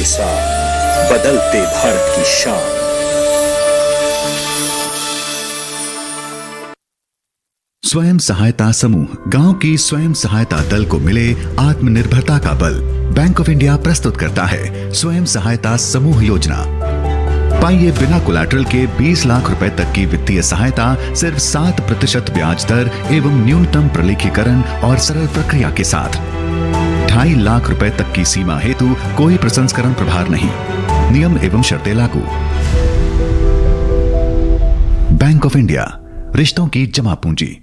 के साथ बदलते भारत की शान। स्वयं सहायता समूह गांव की स्वयं सहायता दल को मिले आत्मनिर्भरता का बल। बैंक ऑफ इंडिया प्रस्तुत करता है स्वयं सहायता समूह योजना। पाइए बिना कोलैटरल के 20 लाख रुपए तक की वित्तीय सहायता सिर्फ 7% ब्याज दर एवं न्यूनतम प्रलेखीकरण और सरल प्रक्रिया के साथ। 2.5 लाख रुपए तक की सीमा हेतु कोई प्रसंस्करण प्रभार नहीं। नियम एवं शर्तें लागू। बैंक ऑफ इंडिया, रिश्तों की जमा पूंजी।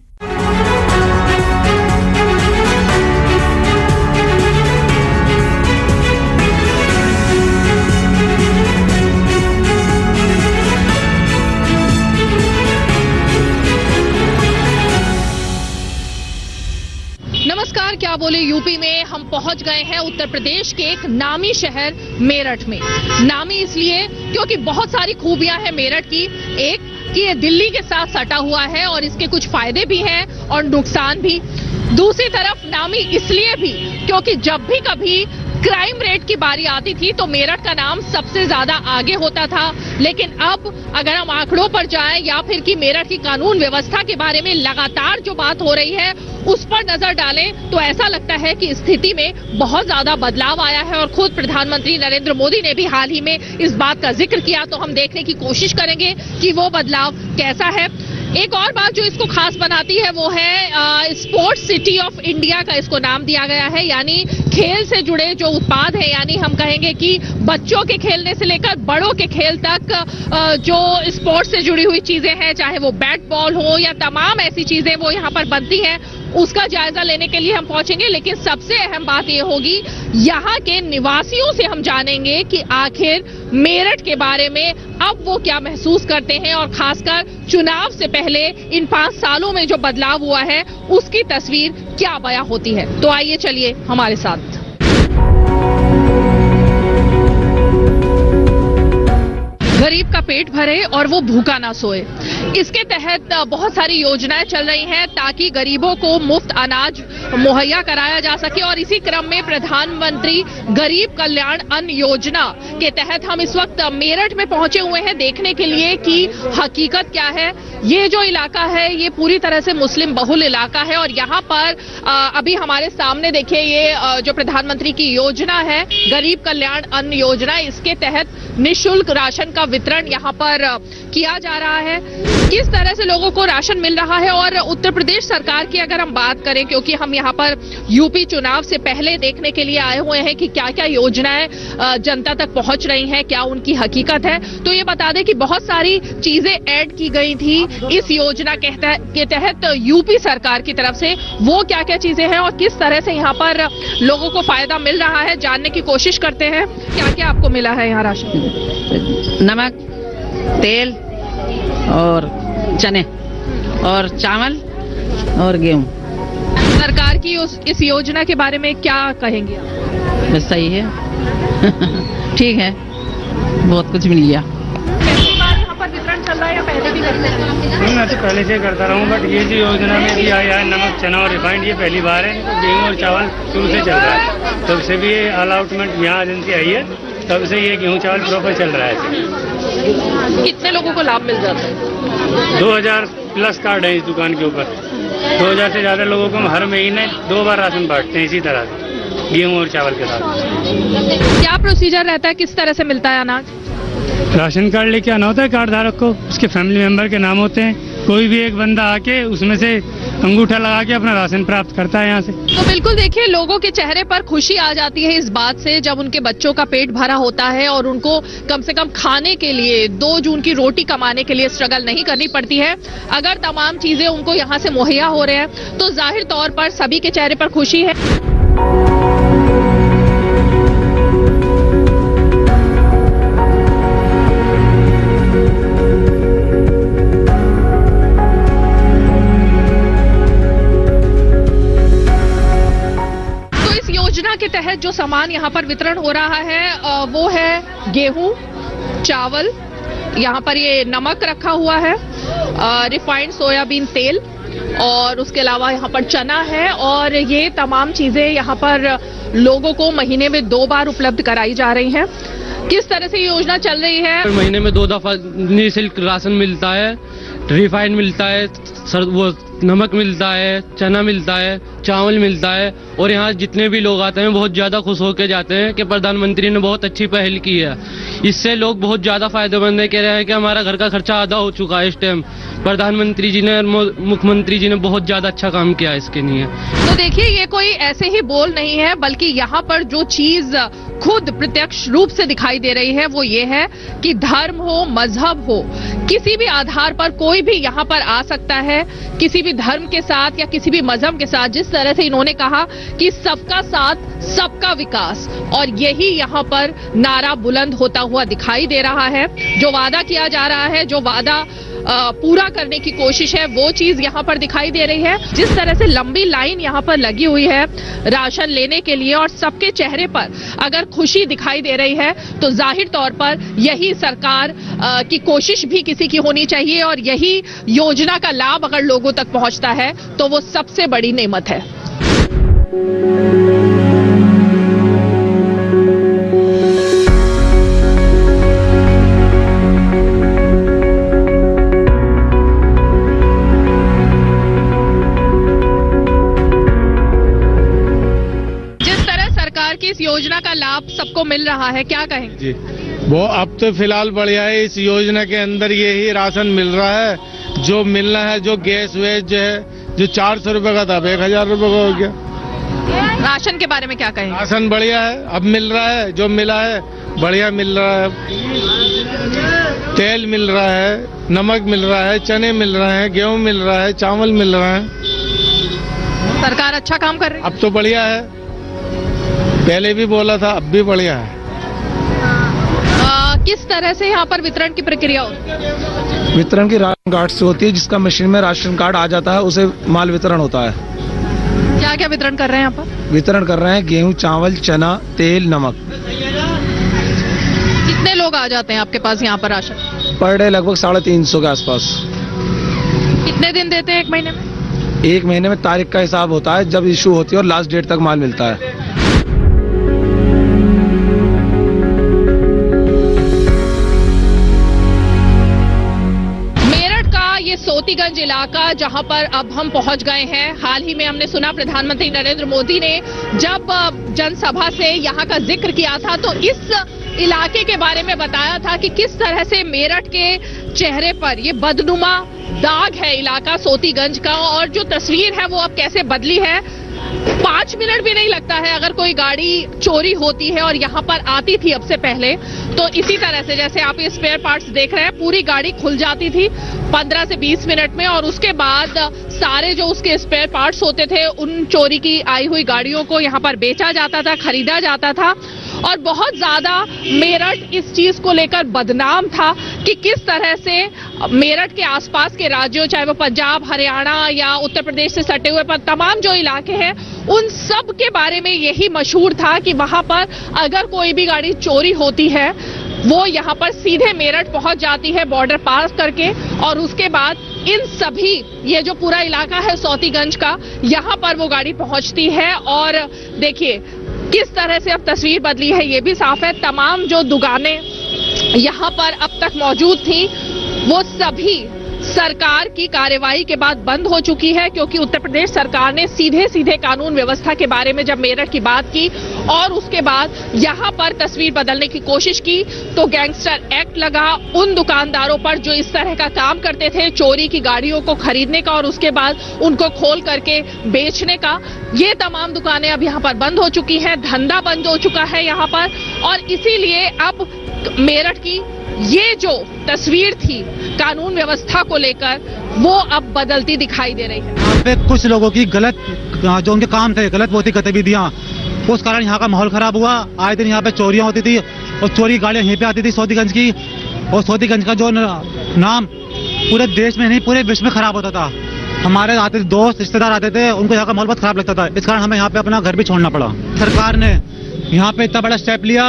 नमस्कार, क्या बोले यूपी में हम पहुंच गए हैं उत्तर प्रदेश के एक नामी शहर मेरठ में। नामी इसलिए क्योंकि बहुत सारी खूबियां हैं मेरठ की। एक कि ये दिल्ली के साथ सटा हुआ है और इसके कुछ फायदे भी हैं और नुकसान भी। दूसरी तरफ नामी इसलिए भी क्योंकि जब भी कभी क्राइम रेट की बारी आती थी तो मेरठ का नाम सबसे ज्यादा आगे होता था। लेकिन अब अगर हम आंकड़ों पर जाएं या फिर कि मेरठ की कानून व्यवस्था के बारे में लगातार जो बात हो रही है उस पर नजर डालें तो ऐसा लगता है कि स्थिति में बहुत ज्यादा बदलाव आया है। और खुद प्रधानमंत्री नरेंद्र मोदी ने भी हाल ही में इस बात का जिक्र किया, तो हम देखने की कोशिश करेंगे कि वो बदलाव कैसा है। एक और बात जो इसको खास बनाती है वो है स्पोर्ट्स सिटी ऑफ इंडिया का इसको नाम दिया गया है। यानी खेल से जुड़े जो उत्पाद है, यानी हम कहेंगे कि बच्चों के खेलने से लेकर बड़ों के खेल तक जो स्पोर्ट्स से जुड़ी हुई चीजें हैं, चाहे वो बैट बॉल हो या तमाम ऐसी चीजें वो यहाँ पर बनती हैं, उसका जायजा लेने के लिए हम पहुंचेंगे। लेकिन सबसे अहम बात ये होगी, यहाँ के निवासियों से हम जानेंगे कि आखिर मेरठ के बारे में अब वो क्या महसूस करते हैं और खासकर चुनाव से पहले इन 5 सालों में जो बदलाव हुआ है उसकी तस्वीर क्या बयां होती है। तो आइए चलिए हमारे साथ। गरीब का पेट भरे और वो भूखा ना सोए, इसके तहत बहुत सारी योजनाएं चल रही हैं ताकि गरीबों को मुफ्त अनाज मुहैया कराया जा सके। और इसी क्रम में प्रधानमंत्री गरीब कल्याण अन्न योजना के तहत हम इस वक्त मेरठ में पहुंचे हुए हैं देखने के लिए कि हकीकत क्या है। ये जो इलाका है ये पूरी तरह से मुस्लिम बहुल इलाका है और यहाँ पर अभी हमारे सामने देखिए ये जो प्रधानमंत्री की योजना है गरीब कल्याण अन्न योजना, इसके तहत निःशुल्क राशन का वितरण यहाँ पर किया जा रहा है। किस तरह से लोगों को राशन मिल रहा है और उत्तर प्रदेश सरकार की अगर हम बात करें, क्योंकि हम यहाँ पर यूपी चुनाव से पहले देखने के लिए आए हुए हैं कि क्या क्या योजनाएं जनता तक पहुंच रही हैं, क्या उनकी हकीकत है, तो ये बता दें कि बहुत सारी चीजें ऐड की गई थी इस योजना के तहत यूपी सरकार की तरफ से। वो क्या क्या चीजें हैं और किस तरह से यहाँ पर लोगों को फायदा मिल रहा है, जानने की कोशिश करते हैं। क्या क्या आपको मिला है यहाँ राशन? नमक, तेल और चने और चावल और गेहूं। सरकार की इस योजना के बारे में क्या कहेंगे आप? बस सही है ठीक है, बहुत कुछ मिल गया। यहाँ पर वितरण चल रहा है या पहले भी करते हैं? मैं तो पहले से करता रहा हूँ, बट ये जो योजना में दिया है नमक, चना और रिफाइंड, ये पहली बार है। गेहूँ और चावल शुरू से चल रहा है, तब से भी ये अलाउटमेंट यहाँ एजेंसी आई है, तब से ये गेहूँ चावल प्रॉपर चल रहा है। कितने लोगों को लाभ मिल जाता है? 2000 प्लस कार्ड है इस दुकान के ऊपर। 2000 से ज्यादा लोगों को हम हर महीने 2 बार राशन बांटते हैं इसी तरह से गेहूँ और चावल के साथ। क्या प्रोसीजर रहता है, किस तरह से मिलता है अनाज? राशन कार्ड लेके आना होता है कार्ड धारक को, उसके फैमिली मेंबर के नाम होते हैं। कोई भी एक बंदा आके उसमें से अंगूठा लगा के अपना राशन प्राप्त करता है यहाँ से। तो बिल्कुल देखिए लोगों के चेहरे पर खुशी आ जाती है इस बात से जब उनके बच्चों का पेट भरा होता है और उनको कम से कम खाने के लिए 2 जून की रोटी कमाने के लिए स्ट्रगल नहीं करनी पड़ती है। अगर तमाम चीजें उनको यहाँ से मुहैया हो रहे हैं तो जाहिर तौर पर सभी के चेहरे पर खुशी है। के तहत जो सामान यहाँ पर वितरण हो रहा है वो है गेहूं, चावल, यहाँ पर ये नमक रखा हुआ है, रिफाइंड सोयाबीन तेल, और उसके अलावा यहाँ पर चना है और ये तमाम चीजें यहाँ पर लोगों को महीने में 2 बार उपलब्ध कराई जा रही हैं। किस तरह से ये योजना चल रही है? महीने में 2 दफा निःशुल्क राशन मिलता है, रिफाइंड मिलता है, वो नमक मिलता है, चना मिलता है, चावल मिलता है। और यहाँ जितने भी लोग आते हैं बहुत ज्यादा खुश होकर जाते हैं कि प्रधानमंत्री ने बहुत अच्छी पहल की है। इससे लोग बहुत ज्यादा फायदेमंद है। कह रहे हैं कि हमारा घर का खर्चा आधा हो चुका है इस टाइम। प्रधानमंत्री जी ने और मुख्यमंत्री जी ने बहुत ज्यादा अच्छा काम किया इसके लिए। तो देखिए, ये कोई ऐसे ही बोल नहीं है, बल्कि यहाँ पर जो चीज खुद प्रत्यक्ष रूप से दिखाई दे रही है वो ये है कि धर्म हो, मजहब हो, किसी भी आधार पर कोई भी यहाँ पर आ सकता है, किसी भी धर्म के साथ या किसी भी मजहब के साथ। जिस तरह से इन्होंने कहा कि सबका साथ सबका विकास, और यही यहाँ पर नारा बुलंद होता हुआ दिखाई दे रहा है। जो वादा किया जा रहा है, जो वादा पूरा करने की कोशिश है, वो चीज यहाँ पर दिखाई दे रही है। जिस तरह से लंबी लाइन यहाँ पर लगी हुई है राशन लेने के लिए और सबके चेहरे पर अगर खुशी दिखाई दे रही है तो जाहिर तौर पर यही सरकार की कोशिश भी किसी की होनी चाहिए, और यही योजना का लाभ अगर लोगों तक पहुंचता है तो वो सबसे बड़ी नेमत है। इस योजना का लाभ सबको मिल रहा है, क्या कहेंगे? जी, वो अब तो फिलहाल बढ़िया है। इस योजना के अंदर यही राशन मिल रहा है जो मिलना है। जो गैस वेज है जो 400 रुपए का था, 1000 रुपए का हो गया। राशन के बारे में क्या कहेंगे? राशन बढ़िया है, अब मिल रहा है, जो मिला है बढ़िया मिल रहा है। तेल मिल रहा है, नमक मिल रहा है, चने मिल रहे हैं, गेहूं मिल रहा है, चावल मिल रहा है। सरकार अच्छा काम कर रही है। अब तो बढ़िया है, पहले भी बोला था, अब भी बढ़िया है। किस तरह से यहाँ पर वितरण की प्रक्रिया होती है? वितरण की राशन कार्ड से होती है, जिसका मशीन में राशन कार्ड आ जाता है उसे माल वितरण होता है। क्या क्या वितरण कर रहे हैं यहाँ पर? वितरण कर रहे हैं गेहूं, चावल, चना, तेल, नमक। कितने लोग आ जाते हैं आपके पास यहाँ पर राशन? पर डे लगभग 350 के आसपास। कितने दिन देते हैं एक महीने में? 1 महीने में तारीख का हिसाब होता है, जब इशू होती है और लास्ट डेट तक माल मिलता है। सोतीगंज इलाका जहां पर अब हम पहुंच गए हैं। हाल ही में हमने सुना प्रधानमंत्री नरेंद्र मोदी ने जब जनसभा से यहां का जिक्र किया था तो इस इलाके के बारे में बताया था कि किस तरह से मेरठ के चेहरे पर ये बदनुमा दाग है इलाका सोतीगंज का, और जो तस्वीर है वो अब कैसे बदली है। 5 मिनट भी नहीं लगता है अगर कोई गाड़ी चोरी होती है और यहाँ पर आती थी अब से पहले, तो इसी तरह से जैसे आप ये स्पेयर पार्ट्स देख रहे हैं, पूरी गाड़ी खुल जाती थी 15 से 20 मिनट में, और उसके बाद सारे जो उसके स्पेयर पार्ट्स होते थे उन चोरी की आई हुई गाड़ियों को यहाँ पर बेचा जाता था, खरीदा जाता था। और बहुत ज्यादा मेरठ इस चीज को लेकर बदनाम था कि किस तरह से मेरठ के आसपास के राज्यों, चाहे वो पंजाब, हरियाणा या उत्तर प्रदेश से सटे हुए पर तमाम जो इलाके हैं, उन सब के बारे में यही मशहूर था कि वहां पर अगर कोई भी गाड़ी चोरी होती है वो यहाँ पर सीधे मेरठ पहुंच जाती है बॉर्डर पार करके, और उसके बाद इन सभी ये जो पूरा इलाका है सोतीगंज का, यहाँ पर वो गाड़ी पहुंचती है। और देखिए किस तरह से अब तस्वीर बदली है ये भी साफ है। तमाम जो दुकानें यहाँ पर अब तक मौजूद थी वो सभी सरकार की कार्यवाही के बाद बंद हो चुकी है, क्योंकि उत्तर प्रदेश सरकार ने सीधे सीधे कानून व्यवस्था के बारे में जब मेरठ की बात की और उसके बाद यहाँ पर तस्वीर बदलने की कोशिश की तो गैंगस्टर एक्ट लगा उन दुकानदारों पर जो इस तरह का काम करते थे, चोरी की गाड़ियों को खरीदने का और उसके बाद उनको खोल करके बेचने का। ये तमाम दुकानें अब यहाँ पर बंद हो चुकी हैं, धंधा बंद हो चुका है यहाँ पर, और इसीलिए अब मेरठ की ये जो तस्वीर थी कानून व्यवस्था को लेकर वो अब बदलती दिखाई दे रही है। यहाँ पे कुछ लोगों की गलत जो उनके काम थे, गलत बहुत ही गतिविधियां, उस कारण यहाँ का माहौल खराब हुआ। आए दिन यहाँ पे चोरियां होती थी और चोरी गाड़ियां यहीं पे आती थी सोतीगंज की, और सोतीगंज का जो नाम पूरे देश में नहीं पूरे विश्व में खराब होता था। हमारे आते दोस्त रिश्तेदार आते थे, उनको यहाँ का माहौल बहुत खराब लगता था, इस कारण हमें यहाँ पे अपना घर भी छोड़ना पड़ा। सरकार ने यहाँ पे इतना बड़ा स्टेप लिया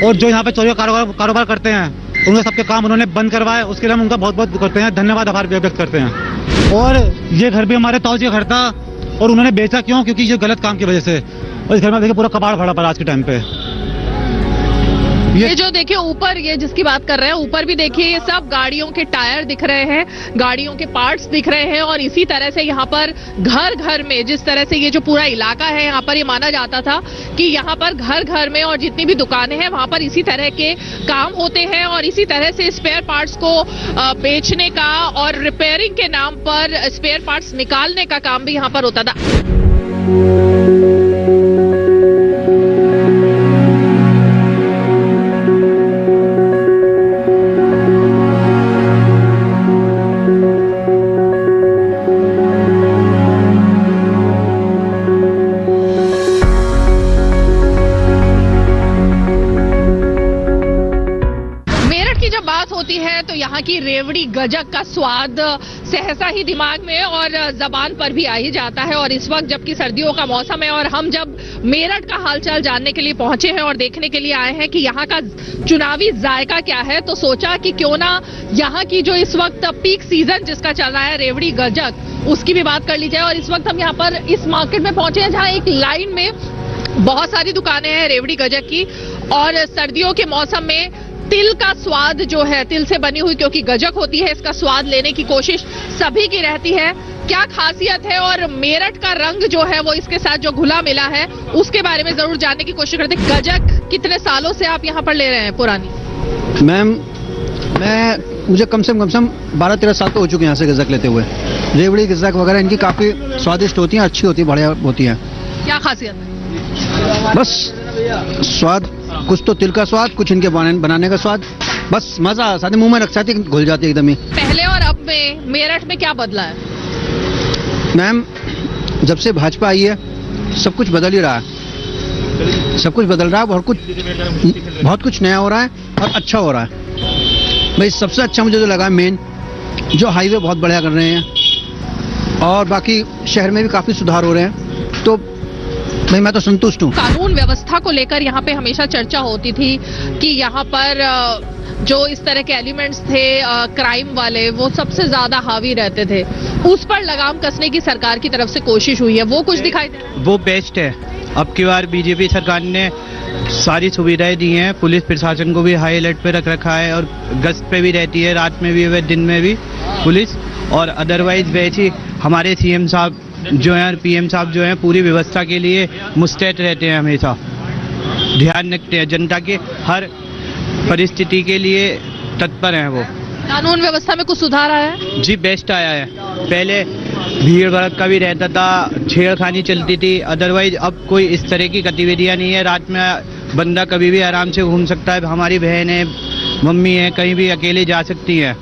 और जो यहाँ पे चोरी का कारोबार करते हैं उन्होंने सबके काम उन्होंने बंद करवाए, उसके लिए हम उनका बहुत बहुत करते हैं धन्यवाद, आभार व्यक्त करते हैं। और ये घर भी हमारे ताऊ जी का घर था और उन्होंने बेचा क्यों? क्योंकि ये गलत काम की वजह से, और इस घर में देखिए पूरा कबाड़ भरा पड़ा आज के टाइम पे। ये जो देखिए ऊपर, ये जिसकी बात कर रहे हैं, ऊपर भी देखिए ये सब गाड़ियों के टायर दिख रहे हैं, गाड़ियों के पार्ट्स दिख रहे हैं। और इसी तरह से यहाँ पर घर घर में, जिस तरह से ये जो पूरा इलाका है यहाँ पर, ये माना जाता था कि यहाँ पर घर घर में और जितनी भी दुकानें हैं वहां पर इसी तरह के काम होते हैं। और इसी तरह से स्पेयर पार्ट्स को बेचने का और रिपेयरिंग के नाम पर स्पेयर पार्ट्स निकालने का काम भी यहाँ पर होता था। होती है तो यहाँ की रेवड़ी गजक का स्वाद सहसा ही दिमाग में और जबान पर भी आ ही जाता है। और इस वक्त जबकि सर्दियों का मौसम है और हम जब मेरठ का हालचाल जानने के लिए पहुंचे हैं और देखने के लिए आए हैं कि यहाँ का चुनावी जायका क्या है, तो सोचा कि क्यों ना यहाँ की जो इस वक्त पीक सीजन जिसका चल रहा है रेवड़ी गजक, उसकी भी बात कर ली जाए। और इस वक्त हम यहाँ पर इस मार्केट में पहुंचे हैं जहाँ एक लाइन में बहुत सारी दुकानें हैं रेवड़ी गजक की। और सर्दियों के मौसम में तिल का स्वाद जो है, तिल से बनी हुई क्योंकि गजक होती है, इसका स्वाद लेने की कोशिश सभी की रहती है। क्या खासियत है और मेरठ का रंग जो है वो इसके साथ जो घुला मिला है, उसके बारे में जरूर जानने की कोशिश करते हैं। गजक कितने सालों से आप यहाँ पर ले रहे हैं पुरानी? मैम, मुझे कम से कम 12-13 साल तो हो चुके हैं यहाँ से गजक लेते हुए। रेवड़ी गजक वगैरह इनकी काफी स्वादिष्ट होती हैं, अच्छी होती है, बढ़िया होती है। क्या खासियत है? बस स्वाद, कुछ तो तिल का स्वाद, कुछ इनके बनाने का स्वाद, बस मजा साथ मुंह में रख जाती, घुल जाती है एकदम ही। पहले और अब में मेरठ में क्या बदला है? मैम, जब से भाजपा आई है सब कुछ बदल ही रहा है, सब कुछ बदल रहा है, बहुत कुछ नया हो रहा है और अच्छा हो रहा है। भाई सबसे अच्छा मुझे जो लगा मेन, जो हाईवे बहुत बढ़िया कर रहे हैं और बाकी शहर में भी काफी सुधार हो रहे हैं, तो भाई मैं तो संतुष्ट हूँ। कानून व्यवस्था को लेकर यहाँ पे हमेशा चर्चा होती थी कि यहाँ पर जो इस तरह के एलिमेंट्स थे क्राइम वाले, वो सबसे ज्यादा हावी रहते थे। उस पर लगाम कसने की सरकार की तरफ से कोशिश हुई है, वो कुछ दिखाई दे? वो बेस्ट है। अब की बार बीजेपी सरकार ने सारी सुविधाएं दी हैं, पुलिस प्रशासन को भी हाई अलर्ट पे रख रखा है और गश्त पे भी रहती है, रात में भी, दिन में भी पुलिस। और अदरवाइज वैसे हमारे सीएम साहब जो हैं, पीएम साहब जो हैं, पूरी व्यवस्था के लिए मुस्तैद रहते हैं, हमेशा ध्यान रखते हैं, जनता के हर परिस्थिति के लिए तत्पर हैं वो। कानून व्यवस्था में कुछ सुधार आया है? जी बेस्ट आया है। पहले भीड़ भड़का भी रहता था, छेड़खानी चलती थी, अदरवाइज अब कोई इस तरह की गतिविधियां नहीं है। रात में बंदा कभी भी आराम से घूम सकता है, हमारी बहन है, मम्मी है, कहीं भी अकेले जा सकती है,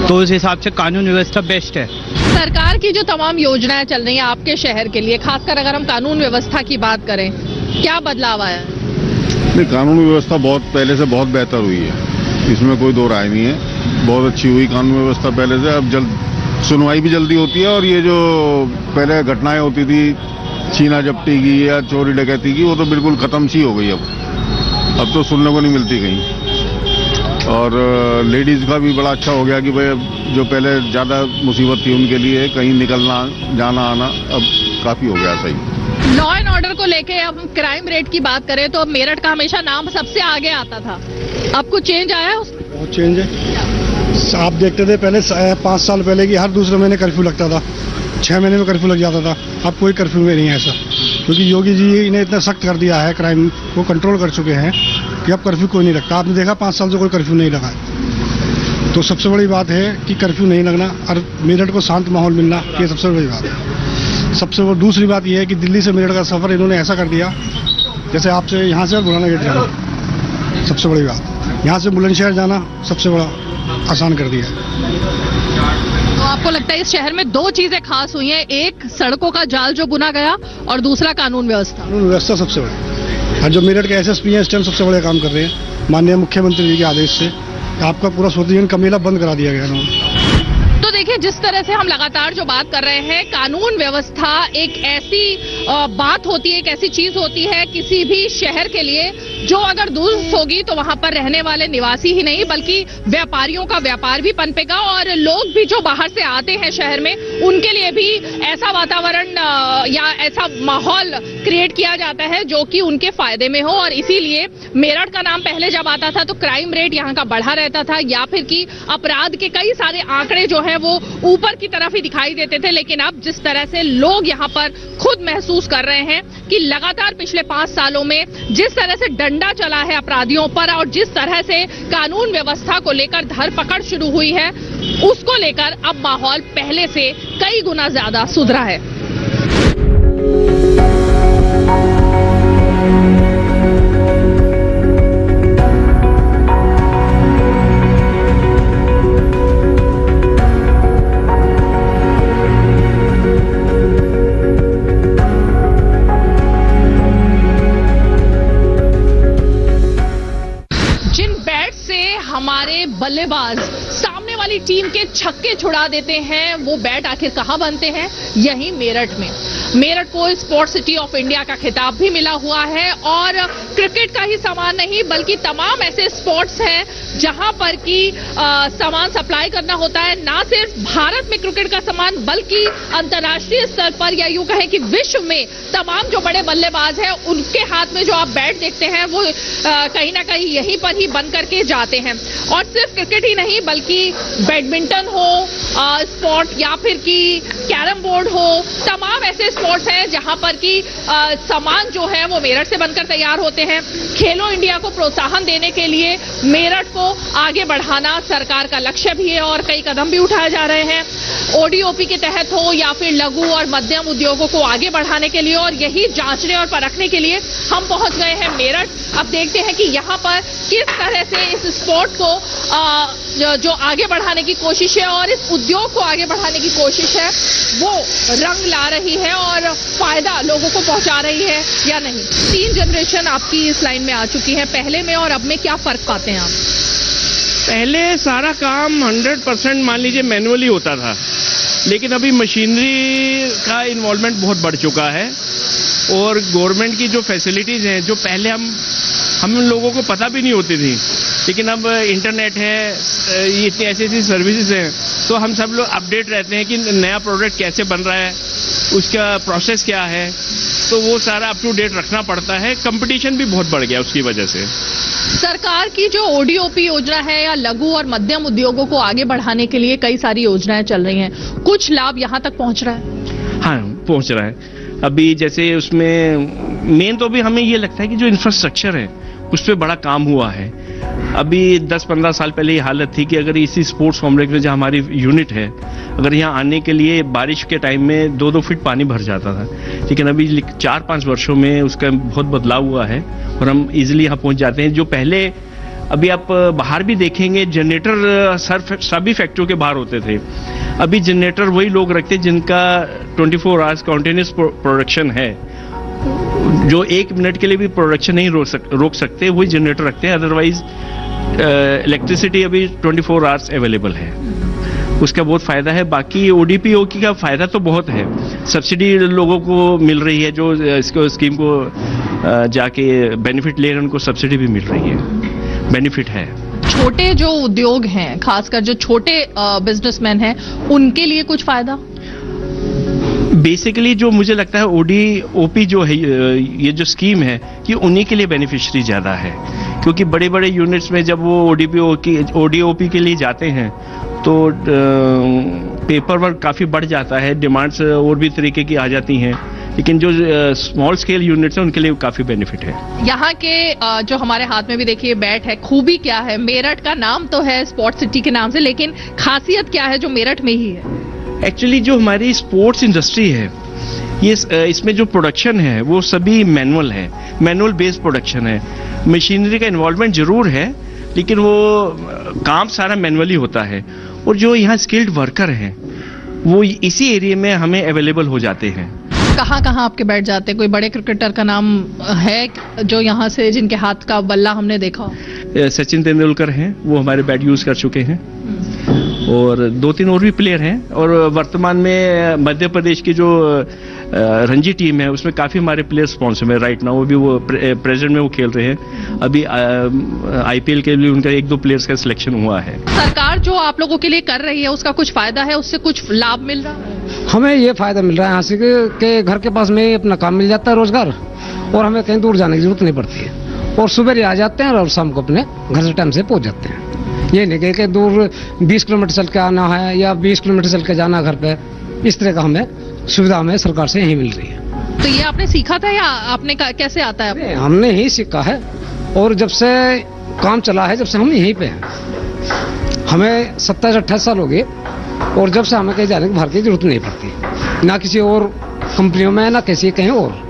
तो उस हिसाब से कानून व्यवस्था बेस्ट है। सरकार की जो तमाम योजनाएं चल रही हैं आपके शहर के लिए, खासकर अगर हम कानून व्यवस्था की बात करें, क्या बदलाव आया है? नहीं, कानून व्यवस्था बहुत पहले से बहुत बेहतर हुई है, इसमें कोई दो राय नहीं है। बहुत अच्छी हुई कानून व्यवस्था पहले से। अब सुनवाई भी जल्दी होती है और ये जो पहले घटनाएं होती थी छीना झपटी की या चोरी डकैती की, वो तो बिल्कुल खत्म सी हो गई। अब तो सुनने को नहीं मिलती कहीं। और लेडीज का भी बड़ा अच्छा हो गया कि भाई जो पहले ज्यादा मुसीबत थी उनके लिए कहीं निकलना जाना आना अब काफी हो गया सही। लॉ एंड ऑर्डर को लेके अब क्राइम रेट की बात करें तो मेरठ का हमेशा नाम सबसे आगे आता था, अब कुछ चेंज आया है उसमें? बहुत चेंज है। आप देखते थे पहले 5 साल पहले की हर दूसरे महीने कर्फ्यू लगता था, 6 महीने में कर्फ्यू लग जाता था। अब कोई कर्फ्यू में नहीं है ऐसा, क्योंकि योगी जी ने इतना सख्त कर दिया है, क्राइम को कंट्रोल कर चुके हैं कि अब कर्फ्यू कोई नहीं लगता। आपने देखा 5 साल से कोई कर्फ्यू नहीं लगा है, तो सबसे बड़ी बात है कि कर्फ्यू नहीं लगना और मेरठ को शांत माहौल मिलना, ये सबसे बड़ी बात है। सबसे दूसरी बात यह है कि दिल्ली से मेरठ का सफर इन्होंने ऐसा कर दिया जैसे आपसे यहाँ से बुलाना गेट जाना, सबसे बड़ी बात। यहाँ से बुलंदशहर जाना सबसे बड़ा आसान कर दिया। तो आपको लगता है इस शहर में 2 चीजें खास हुई हैं, एक सड़कों का जाल जो बुना गया और दूसरा कानून व्यवस्था? कानून व्यवस्था सबसे बड़ी। और जो मेरठ के एसएसपी हैं इस टाइम सबसे बड़े काम कर रहे हैं, माननीय मुख्यमंत्री जी के आदेश से आपका पूरा स्वतंत्र कमेला बंद करा दिया गया है। तो देखिए, जिस तरह से हम लगातार जो बात कर रहे हैं, कानून व्यवस्था एक ऐसी बात होती है, एक ऐसी चीज होती है किसी भी शहर के लिए जो अगर दुरुस्त होगी तो वहां पर रहने वाले निवासी ही नहीं बल्कि व्यापारियों का व्यापार भी पनपेगा और लोग भी जो बाहर से आते हैं शहर में उनके लिए भी ऐसा वातावरण या ऐसा माहौल क्रिएट किया जाता है जो कि उनके फायदे में हो। और इसीलिए मेरठ का नाम पहले जब आता था तो क्राइम रेट यहाँ का बढ़ा रहता था या फिर कि अपराध के कई सारे आंकड़े जो है वो ऊपर की तरफ ही दिखाई देते थे। लेकिन अब जिस तरह से लोग यहाँ पर खुद महसूस कर रहे हैं कि लगातार पिछले 5 सालों में जिस तरह से डंडा चला है अपराधियों पर और जिस तरह से कानून व्यवस्था को लेकर धरपकड़ शुरू हुई है उसको लेकर अब माहौल पहले से कई गुना ज्यादा सुधरा है। हमारे बल्लेबाज सामने वाली टीम के छक्के छुड़ा देते हैं, वो बैट आखिर कहां बनते हैं? यही मेरठ में। मेरठ को स्पोर्ट्स सिटी ऑफ इंडिया का खिताब भी मिला हुआ है और क्रिकेट का ही सामान नहीं बल्कि तमाम ऐसे स्पोर्ट्स हैं जहां पर कि सामान सप्लाई करना होता है। ना सिर्फ भारत में क्रिकेट का सामान बल्कि अंतर्राष्ट्रीय स्तर पर या यूं कहें कि विश्व में तमाम जो बड़े बल्लेबाज हैं उनके हाथ में जो आप बैट देखते हैं वो कहीं ना कहीं यहीं पर ही बन करके जाते हैं। और सिर्फ क्रिकेट ही नहीं बल्कि बैडमिंटन हो स्पोर्ट या फिर कि कैरम बोर्ड हो, तमाम ऐसे स्पोर्ट्स हैं जहां पर कि सामान जो है वो मेरठ से बनकर तैयार होते हैं। खेलो इंडिया को प्रोत्साहन देने के लिए मेरठ को आगे बढ़ाना सरकार का लक्ष्य भी है और कई कदम भी उठाए जा रहे हैं। ओडीओपी के तहत हो या फिर लघु और मध्यम उद्योगों को आगे बढ़ाने के लिए और यही जांचने और परखने के लिए हम पहुंच गए हैं मेरठ। अब देखते हैं कि यहाँ पर किस तरह से इस स्पोर्ट को जो आगे बढ़ाने की कोशिश है और इस उद्योग को आगे बढ़ाने की कोशिश है वो रंग ला रही है और फायदा लोगों को पहुंचा रही है या नहीं। 3 जनरेशन आपकी इस लाइन में आ चुकी है, पहले में और अब में क्या फर्क पाते हैं आप? पहले सारा काम 100% मान लीजिए मैनुअली होता था, लेकिन अभी मशीनरी का इन्वॉल्वमेंट बहुत बढ़ चुका है और गवर्नमेंट की जो फैसिलिटीज़ हैं जो पहले हम लोगों को पता भी नहीं होती थी, लेकिन अब इंटरनेट है, ये इतनी ऐसी सर्विसेज हैं तो हम सब लोग अपडेट रहते हैं कि नया प्रोडक्ट कैसे बन रहा है, उसका प्रोसेस क्या है, तो वो सारा अप टू डेट रखना पड़ता है। कंपटीशन भी बहुत बढ़ गया उसकी वजह से। सरकार की जो ओडीओपी योजना है या लघु और मध्यम उद्योगों को आगे बढ़ाने के लिए कई सारी योजनाएं चल रही हैं, कुछ लाभ यहां तक पहुंच रहा है? हाँ, पहुंच रहा है। अभी जैसे उसमें मेन तो अभी हमें ये लगता है कि जो इंफ्रास्ट्रक्चर है उस पर बड़ा काम हुआ है। अभी 10-15 साल पहले ये हालत थी कि अगर इसी स्पोर्ट्स कॉम्प्लेक्स में जहाँ हमारी यूनिट है, अगर यहाँ आने के लिए बारिश के टाइम में 2-2 फीट पानी भर जाता था, लेकिन अभी 4-5 वर्षों में उसका बहुत बदलाव हुआ है और हम इजीली यहाँ पहुँच जाते हैं। जो पहले अभी आप बाहर भी देखेंगे जनरेटर सभी फैक्ट्रियों के बाहर होते थे, अभी जनरेटर वही लोग रखते हैं जिनका 24 आवर्स कॉन्टिन्यूस प्रोडक्शन है, जो 1 मिनट के लिए भी प्रोडक्शन नहीं रोक सकते, वही जनरेटर रखते हैं। अदरवाइज इलेक्ट्रिसिटी अभी 24 आवर्स अवेलेबल है, उसका बहुत फायदा है। बाकी ओडीपीओकी का फायदा तो बहुत है, सब्सिडी लोगों को मिल रही है, जो इसको स्कीम को जाके बेनिफिट ले रहे हैं उनको सब्सिडी भी मिल रही है, बेनिफिट है। छोटे जो उद्योग हैं, खासकर जो छोटे बिजनेसमैन हैं, उनके लिए कुछ फायदा? बेसिकली जो मुझे लगता है ओडीओपी जो है, ये जो स्कीम है, ये उन्हीं के लिए बेनिफिशियरी ज़्यादा है, क्योंकि बड़े बड़े यूनिट्स में जब वो ओडीओपी के लिए जाते हैं तो पेपर वर्क काफ़ी बढ़ जाता है, डिमांड्स और भी तरीके की आ जाती हैं, लेकिन जो स्मॉल स्केल यूनिट्स हैं उनके लिए काफ़ी बेनिफिट है। यहाँ के जो हमारे हाथ में भी देखिए बैट है, खूबी क्या है? मेरठ का नाम तो है स्पोर्ट्स सिटी के नाम से, लेकिन खासियत क्या है जो मेरठ में ही है? एक्चुअली जो हमारी स्पोर्ट्स इंडस्ट्री है, ये इसमें जो प्रोडक्शन है वो सभी मैनुअल है, मैनुअल बेस्ड प्रोडक्शन है। मशीनरी का इन्वॉल्वमेंट जरूर है, लेकिन वो काम सारा मैनुअली होता है और जो यहाँ स्किल्ड वर्कर हैं वो इसी एरिया में हमें अवेलेबल हो जाते हैं। कहाँ कहाँ आपके बैठ जाते हैं? कोई बड़े क्रिकेटर का नाम है जो यहाँ से जिनके हाथ का बल्ला हमने देखा? सचिन तेंदुलकर हैं, वो हमारे बैट यूज कर चुके हैं और 2-3 और भी प्लेयर हैं। और वर्तमान में मध्य प्रदेश की जो रणजी टीम है, उसमें काफ़ी हमारे प्लेयर स्पॉन्सर में राइट नाउ भी वो प्रेजेंट में वो खेल रहे हैं। अभी IPL के लिए उनका 1-2 प्लेयर्स का सिलेक्शन हुआ है। सरकार जो आप लोगों के लिए कर रही है उसका कुछ फायदा है, उससे कुछ लाभ मिल रहा है? हमें ये फायदा मिल रहा है यहाँ से कि घर के पास में अपना काम मिल जाता है, रोजगार, और हमें कहीं दूर जाने की जरूरत नहीं पड़ती है, और सुबह आ जाते हैं और शाम को अपने घर से टाइम से पहुंच जाते हैं। ये नहीं कि दूर 20 किलोमीटर चल के आना है या 20 किलोमीटर चल के जाना घर पे, इस तरह का हमें सुविधा हमें सरकार से यही मिल रही है। तो ये आपने सीखा था या आपने कैसे आता है? हमने ही सीखा है, और जब से काम चला है, जब से हम यहीं पे हैं, हमें 27-28 साल हो गए, और जब से हमें कहीं जाने की बाहर की जरूरत नहीं पड़ती, ना किसी और कंपनियों में, ना किसी कहीं और।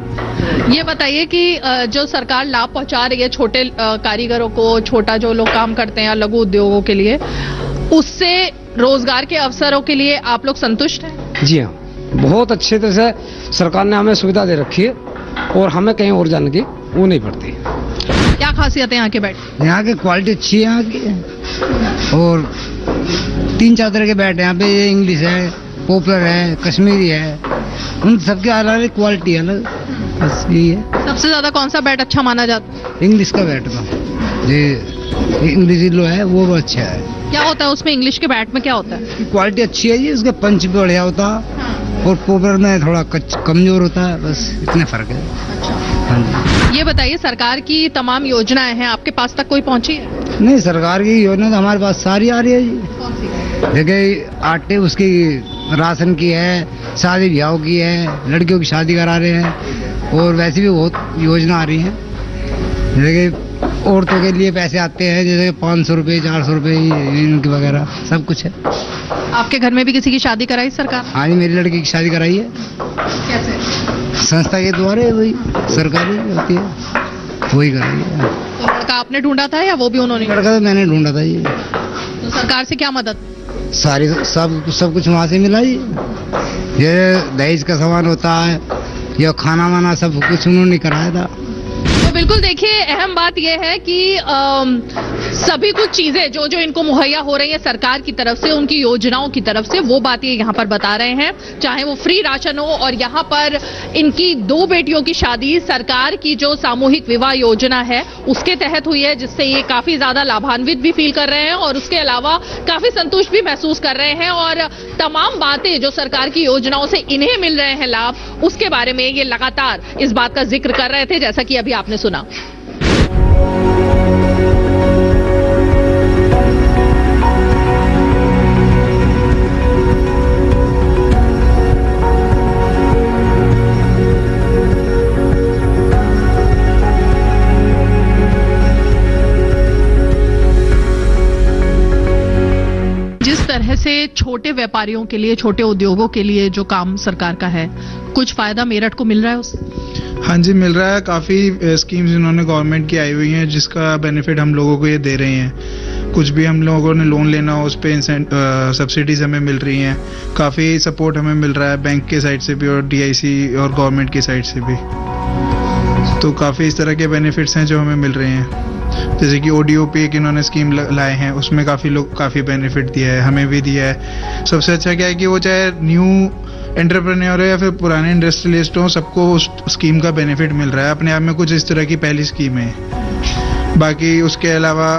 ये बताइए कि जो सरकार लाभ पहुंचा रही है छोटे कारीगरों को, छोटा जो लोग काम करते हैं लघु उद्योगों के लिए, उससे रोजगार के अवसरों के लिए आप लोग संतुष्ट हैं? जी हाँ, बहुत अच्छे तरह से सरकार ने हमें सुविधा दे रखी है, और हमें कहीं और जाने की वो नहीं पड़ती। क्या खासियत है यहाँ के बैट? यहाँ की क्वालिटी अच्छी है यहाँ की, और 3-4 तरह के बैट है यहाँ पे। इंग्लिश है, पॉपुलर है, कश्मीरी है, उन सबके अलग क्वालिटी है अलग, बस यही है। सबसे ज्यादा कौन सा बैट अच्छा माना जाता है? इंग्लिश का बैट का, ये इंग्लिश लो है वो अच्छा है। क्या होता है उसमें, इंग्लिश के बैट में क्या होता है? क्वालिटी अच्छी है जी, उसका पंच भी बढ़िया होता है, और पॉपुलर में थोड़ा कमजोर होता है, बस इतने फर्क है। हाँ जी। ये बताइए, सरकार की तमाम योजनाएं हैं, आपके पास तक कोई पहुंची है? नहीं, सरकार की योजना तो हमारे पास सारी आ रही है जी। देखिए, आटे उसकी राशन की है, शादी ब्याह की है, लड़कियों की शादी करा रहे हैं, और वैसे भी बहुत योजना आ रही है। देखिए, औरतों के लिए पैसे आते हैं, जैसे 500 रुपये, 400 रुपये, इनकी वगैरह सब कुछ है। आपके घर में भी किसी की शादी कराई सरकार? हाँ जी, मेरी लड़की की शादी कराई है। कैसे? संस्था के द्वारा, वही सरकारी होती है, वही कराई है। तो लड़का आपने ढूंढा था या वो भी उन्होंने? लड़का तो मैंने ढूंढा था जी। तो सरकार से क्या मदद? सारी सब कुछ वहाँ से मिला जी। ये दहेज का सामान होता है, या खाना वाना सब कुछ उन्होंने कराया था। तो बिल्कुल देखिए, अहम बात यह है कि सभी कुछ चीजें जो जो इनको मुहैया हो रही है सरकार की तरफ से, उनकी योजनाओं की तरफ से, वो बात ये यहाँ पर बता रहे हैं। चाहे वो फ्री राशन हो, और यहाँ पर इनकी 2 बेटियों की शादी सरकार की जो सामूहिक विवाह योजना है उसके तहत हुई है, जिससे ये काफी ज्यादा लाभान्वित भी फील कर रहे हैं, और उसके अलावा काफी संतुष्ट भी महसूस कर रहे हैं। और तमाम बातें जो सरकार की योजनाओं से इन्हें मिल रहे हैं लाभ, उसके बारे में ये लगातार इस बात का जिक्र कर रहे थे, जैसा कि अभी आपने सुना। जिस तरह से छोटे व्यापारियों के लिए, छोटे उद्योगों के लिए जो काम सरकार का है, कुछ फायदा मेरठ को मिल रहा है उससे? हाँ जी, मिल रहा है। काफ़ी स्कीम्स इन्होंने गवर्नमेंट की आई हुई हैं, जिसका बेनिफिट हम लोगों को ये दे रहे हैं। कुछ भी हम लोगों ने लोन लेना हो, उस पर सब्सिडीज हमें मिल रही हैं। काफ़ी सपोर्ट हमें मिल रहा है बैंक के साइड से भी, और DIC और गवर्नमेंट की साइड से भी। तो काफ़ी इस तरह के बेनिफिट्स हैं जो हमें मिल रहे हैं। जैसे कि ODOP एक इन्होंने स्कीम लाए हैं, उसमें काफ़ी लोग काफ़ी बेनिफिट दिया है, हमें भी दिया है। सबसे अच्छा क्या है कि वो चाहे न्यू एंटरप्रेन्योर हो या फिर पुराने इंडस्ट्रियलिस्ट हो, सबको उस स्कीम का बेनिफिट मिल रहा है। अपने आप में कुछ इस तरह की पहली स्कीम है। बाकी उसके अलावा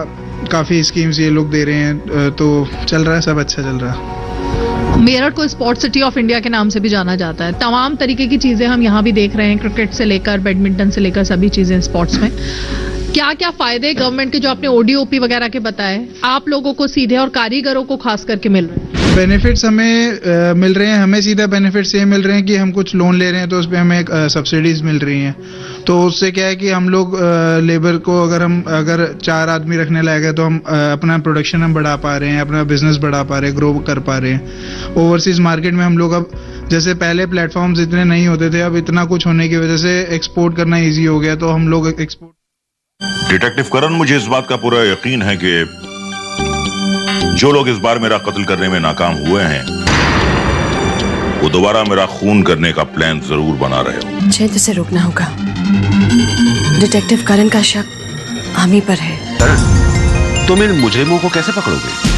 काफ़ी स्कीम्स ये लोग दे रहे हैं, तो चल रहा है, सब अच्छा चल रहा है। मेरठ को स्पोर्ट्स सिटी ऑफ इंडिया के नाम से भी जाना जाता है। तमाम तरीके की चीजें हम यहाँ भी देख रहे हैं, क्रिकेट से लेकर बैडमिंटन से लेकर सभी चीजें स्पोर्ट्स में। क्या क्या फायदे गवर्नमेंट के जो आपने ODOP वगैरह के बताए, आप लोगों को सीधे और कारीगरों को खास करके मिल रहे हैं? बेनिफिट्स हमें मिल रहे हैं। हमें सीधा बेनिफिट्स ये मिल रहे हैं कि हम कुछ लोन ले रहे हैं तो उस पर हमें सब्सिडीज मिल रही हैं। तो उससे क्या है कि हम लोग लेबर को अगर 4 आदमी रखने लायक है तो हम अपना प्रोडक्शन हम बढ़ा पा रहे हैं, अपना बिजनेस बढ़ा पा रहे हैं, ग्रो कर पा रहे हैं। ओवरसीज मार्केट में हम लोग अब, जैसे पहले प्लेटफॉर्म्स इतने नहीं होते थे, अब इतना कुछ होने की वजह से एक्सपोर्ट करना ईजी हो गया, तो हम लोग एक्सपोर्ट। डिटेक्टिव करण, मुझे इस बात का पूरा यकीन है कि जो लोग इस बार मेरा कत्ल करने में नाकाम हुए हैं, वो दोबारा मेरा खून करने का प्लान जरूर बना रहे हो। मुझे तो उसे रोकना होगा। डिटेक्टिव करण का शक हम ही पर है। तुम इन मुजरिमों को कैसे पकड़ोगे?